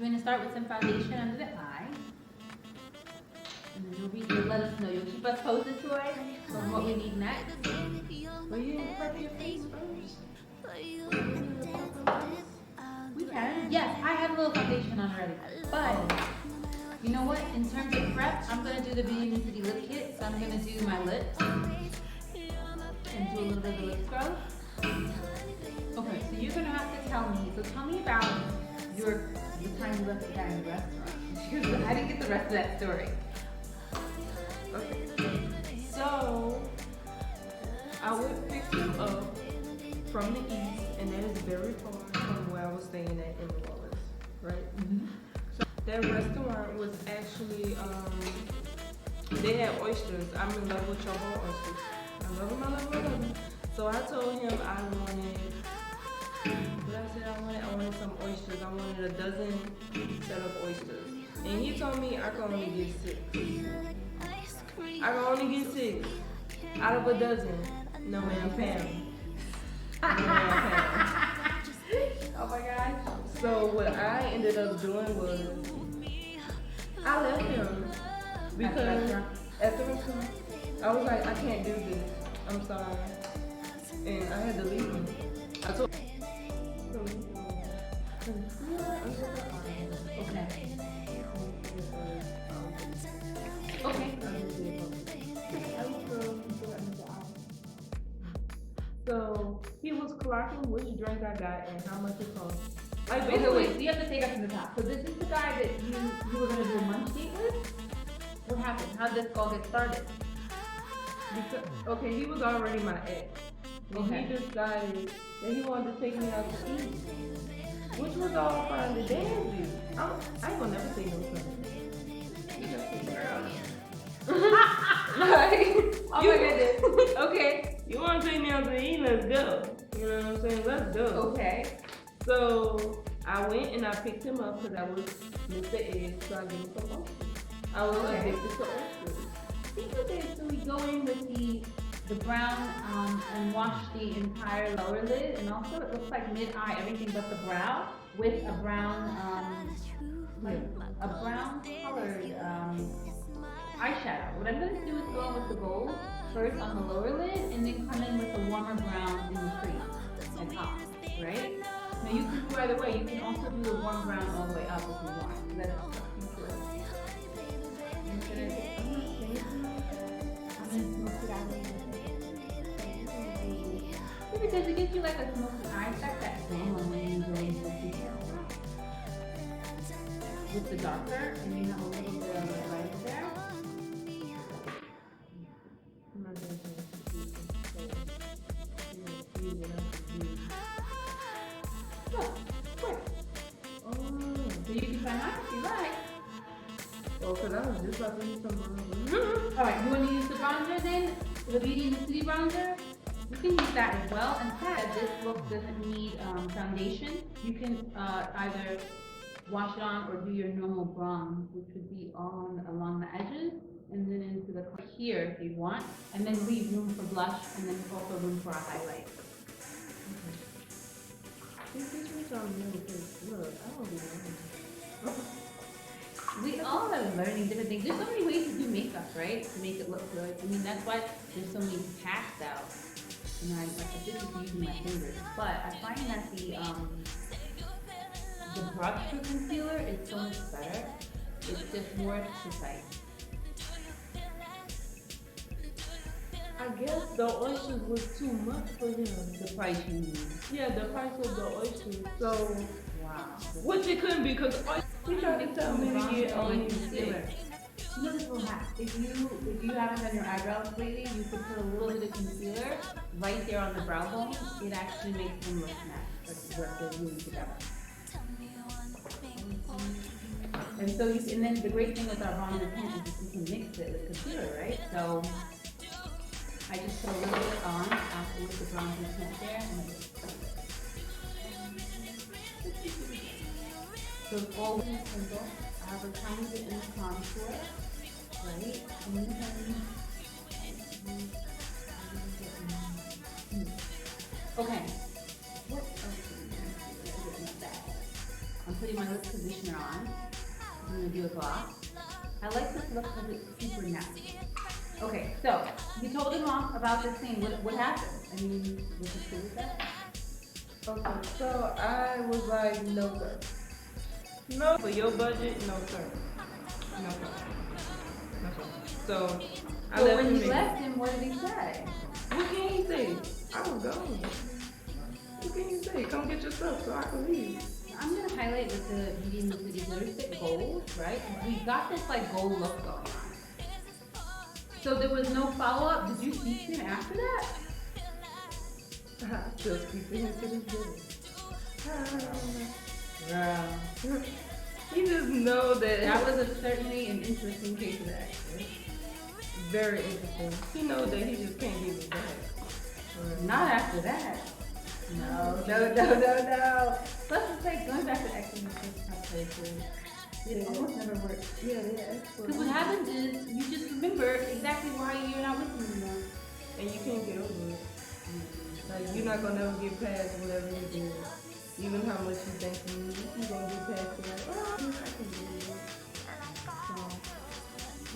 we're going to start with some foundation under the eye. And then you'll let us know. You'll keep us posted, Troy, on what we need next. Will you prep your face first? We can. Yes, I have a little foundation on already. But, you know what? In terms of prep, I'm going to do the BNTC Lip Kit. So I'm going to do my lips. And do a little bit of the lip scrub. Okay, so you're going to have to tell me. So tell me about the time you left the guy in the restaurant. Because I didn't get the rest of that story. Okay. So, I would pick him up from the east, and that is very far from where I was staying at in New Orleans, right? Mm-hmm. So that restaurant was actually, they had oysters. I'm in love with your bowl oysters. I love them, I love them, I love them. So I told him I wanted, what I said I wanted some oysters. I wanted a dozen set of oysters. And he told me I could only get 6. I can only get 6 out of a dozen. No man, Pam. Oh my gosh. So what I ended up doing was I left him because at the restaurant I was like, I can't do this. I'm sorry, and I had to leave him. I told him. Okay. Okay. So he was clocking which drink I got and how much it cost. Like Wait, so you have to take us from the top. So this is the guy that you were going to do a munch date with? What happened? How did this all get started? Because, okay, he was already my ex. And Okay. he decided that he wanted to take me out to eat. Which was all fine to dandy. I ain't gonna never say no something. Like, Oh my goodness. Okay. You want to take me out to eat? Let's go. You know what I'm saying? Let's go. Okay. So I went and I picked him up because I was Mr. Ed, so I gave him some oysters. I was addicted to oysters. So we go in with the brown and wash the entire lower lid, and also it looks like mid-eye, everything but the brow, with a brown, colored eyeshadow. What I'm going to do is go in with the gold first on the lower lid, and then come in with the warmer brown in the crease at top, right? Now you can do either way. You can also do the warm brown all the way up if you want. That's up to you. Because it gives you like a smoky eye effect that glam when you go into detail. With the darker, and you have a little bit of light there. Look, quick. Oh. So you can try mine if you like. Well, because I was just about to use some Alright, you want to use the bronzer then? The BNTC bronzer? You can use that as well. In fact, this look doesn't need foundation. You can either wash it on or do your normal bronze, which would be along the edges and then into the here if you want, and then leave room for blush and then also room for a highlight. This was on really good. Look, I don't be learning. We all are learning different things. There's so many ways to do makeup, right? To make it look good. I mean, that's why there's so many hacks out. And I this is using my fingers, but I find that the brush for concealer is so much better. It's just more precise. I guess the oysters was too much for him. The price you need. Yeah, the price of the oysters. So, Wow. which it couldn't be because he tried to tell me to get only concealer. You know this little hack. If you haven't done your eyebrows lately, you could put a little bit of concealer right there on the brow bone. It actually makes them look nice. That's what they're really together. And so and then the great thing with our bronzer tint is you can mix it with concealer, right? So I just put a little bit on after with the bronzer tint there, and so it's all really simple. I have a tiny bit in the contour, right? And then okay. What else do we need? I'm putting putting my lip conditioner on. I'm gonna do a gloss. I like this look because it's super natural. Okay, so you told him off about this thing. What happened? I mean, was he cool with that? Okay, so I was like, no sir. No, for your budget, no sir. No sir. No sir. So I So left when him. you left him, what did he say? What can he say? I was gone. What can you say? Come get your stuff so I can leave. I'm gonna highlight with the BNTC Lip Gold, right? We got this like gold look going on. So there was no follow up. Did you speak to him after that? I still speak to him to this day. Girl. You just know that That was certainly an interesting case of action. very interesting. He knows that he just can't give it back. Not after that. No. Let's just say going back to acting places. It almost never works. Yeah. Because what happens is you just remember exactly why you're not with him anymore. And you can't get over it. Like, you're not gonna never get past whatever you do. Even how much you think you need, you're gonna get past it. Like, oh, I can do it. So,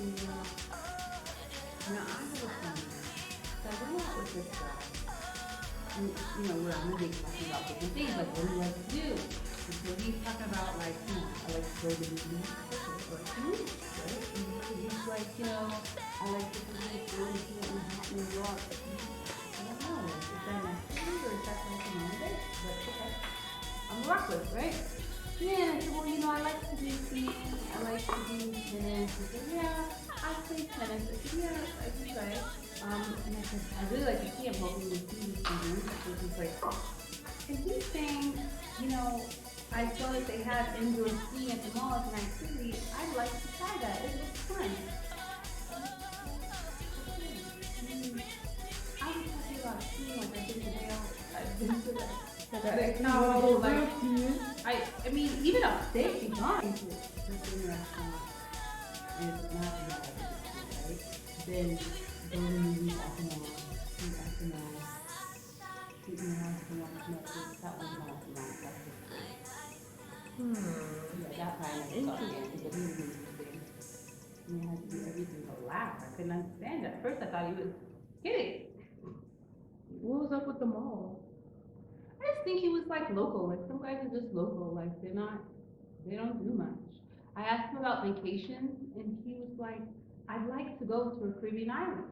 yeah. Now I have a plan. So I went out with this guy. And, you know, we're on the big talking about different things, like what do you like to do? And so he's talking about like, you know, I like to go to the movies or food, right? And he's like, you know, I like to eat really good in hot New York. I don't know, is that necessary or is that like a mandate? But okay, I'm a rock with, right? Yeah, and I said, well, you know, I like to do things. I like to do tennis. He said, yeah, I play tennis. I said, yeah, I do try it. And I said, I really like to see him. Hoping to see these things. So he's like, and he's saying, you know, I saw that they have indoor skiing at the mall as an activity. I'd like to try that. It looks fun. I was talking about skiing like I've been to Wales. I've been to like no, like I mean, even upstate, you've gone to the restaurant. And it's not like right? Then go to the movies after mall, eat after mall, sit in the house and watch Netflix. That one's not after mall. That's yeah, that kind of stuff. But he was interesting. And he had to do everything but laugh. I couldn't understand it. At first, I thought he was kidding. What was up with the mall? I just think he was like local. Like some guys are just local. Like they don't do much. I asked him about vacations, and he was like, "I'd like to go to a Caribbean island."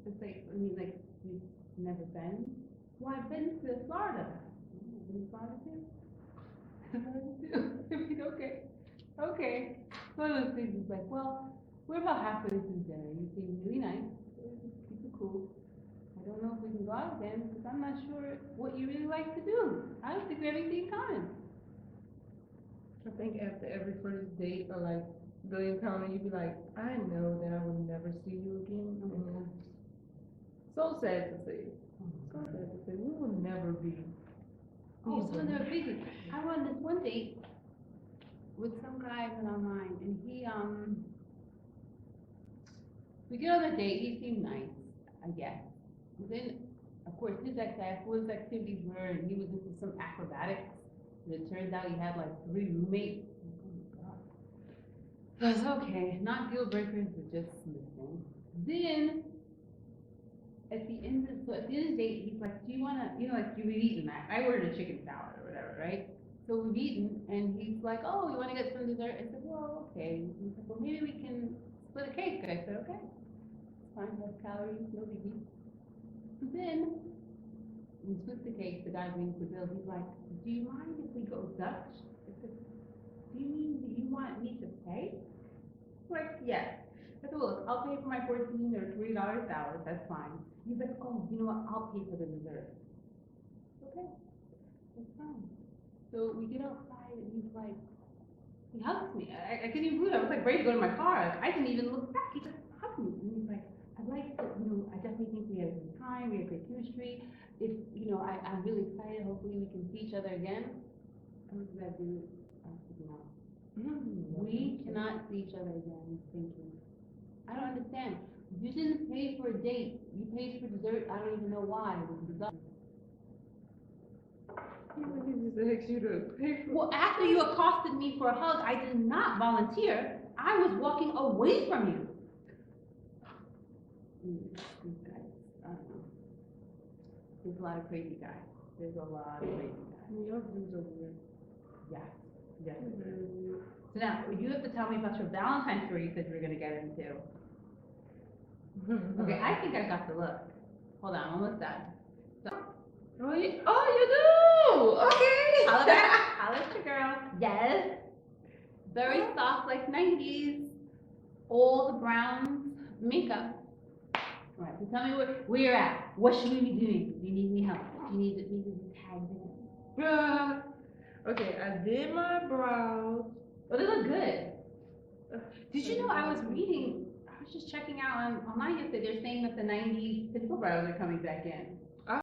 It's like, I mean, like you've never been? Well, I've been to Florida. I've been to Florida too. I mean, okay. One of those things is like, well, we're about halfway through dinner. You seem really nice. Keep it cool. I don't know if we can go out again because I'm not sure what you really like to do. I don't think we have anything in common. I think after every first date or like the encounter, you'd be like, I know that I will never see you again. And so sad to say. So sad to say. We will never be. Oh, so they're busy. I went on this one date with some guy I went online, and we get on a date. He seemed nice, I guess. Then, of course, his activities were, and he was into some acrobatics. And it turns out he had like 3 roommates. Oh my God. That's okay. Not deal breakers, but just missing. Then, at the end of the date, he's like, "Do you wanna, you know, like we've eaten that? I ordered a chicken salad or whatever, right? So we've eaten, and he's like, "Oh, you wanna get some dessert?" I said, "Well, okay." He's like, "Well, maybe we can split a cake." I said, "Okay, it's fine. Less calories, no biggie." So then we split the cake. The guy brings the bill. He's like, "Do you mind if we go Dutch?" I said, "Do you mean you want me to pay?" Like, yes. I said, "Look, I'll pay for my $14 or $20 salad. That's fine." He's like, "Oh, you know what? I'll pay for the dessert." Okay, that's fine. So we get outside, and he's like, he hugs me. I couldn't even believe it. I was like ready to go to my car. Like, I didn't even look back. He just hugged me. And he's like, "I'd like to, you know, I definitely think we had a good time. We had great chemistry. If, you know, I'm really excited. Hopefully we can see each other again." I was like, "Dude, I said, no. We cannot see each other again." Thank you. I don't understand. You didn't pay for a date. You paid for dessert. I don't even know why. It was bizarre. He just asked you to pay for. Well, after you accosted me for a hug, I did not volunteer. I was walking away from you. These guys, I don't know. There's a lot of crazy guys. There's a lot of crazy guys. Your views are weird. Yes. Yes. So now, you have to tell me about your Valentine's story you said you were going to get into. Okay, I think I got the look. Hold on, almost done. So, Oh, you do? Okay. holla at your girl. Yes. Very soft, like 90's. All the browns makeup. All right, so tell me where you're at. What should we be doing? Do you need any help? Do you need me to be tagged in? Okay, I did my brows. Oh, they look good. Did you know I was reading, I was just checking out online yesterday, they're saying that the 90's pencil brows are coming back in.